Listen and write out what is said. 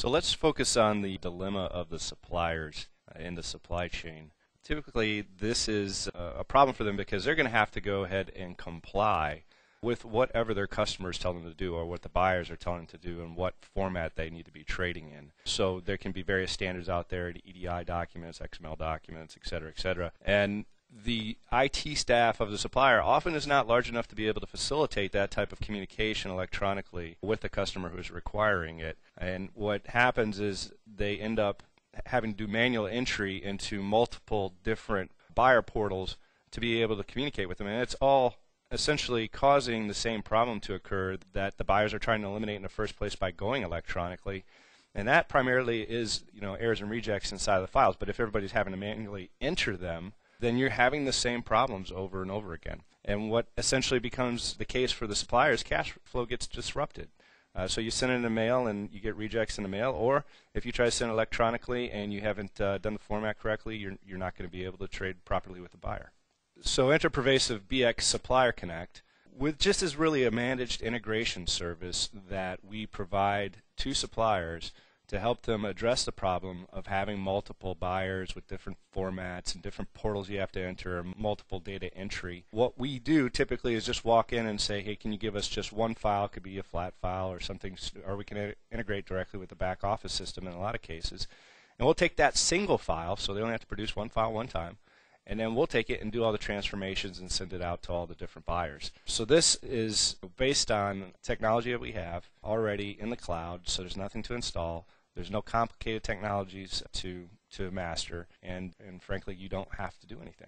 So let's focus on the dilemma of the suppliers in the supply chain. Typically, this is a problem for them because they're going to have to go ahead and comply with whatever their customers tell them to do or what the buyers are telling them to do and what format they need to be trading in. So there can be various standards out there, EDI documents, XML documents, et cetera, and the IT staff of the supplier often is not large enough to be able to facilitate that type of communication electronically with the customer who is requiring it. And what happens is they end up having to do manual entry into multiple different buyer portals to be able to communicate with them. And it's all essentially causing the same problem to occur that the buyers are trying to eliminate in the first place by going electronically. And that primarily is, errors and rejects inside of the files. But if everybody's having to manually enter them, then you're having the same problems over and over again. And what essentially becomes the case for the suppliers, cash flow gets disrupted. So you send it in the mail and you get rejects in the mail, or if you try to send electronically and you haven't done the format correctly, you're not going to be able to trade properly with the buyer. So enter Pervasive BXSupplierConnect, which is really a managed integration service that we provide to suppliers to help them address the problem of having multiple buyers with different formats and different portals you have to enter, multiple data entry. What we do typically is just walk in and say, hey, can you give us just one file? It could be a flat file or something, or we can integrate directly with the back office system in a lot of cases. And we'll take that single file, so they only have to produce one file one time, and then we'll take it and do all the transformations and send it out to all the different buyers. So this is based on technology that we have already in the cloud, so there's nothing to install. There's no complicated technologies to master, and frankly, you don't have to do anything.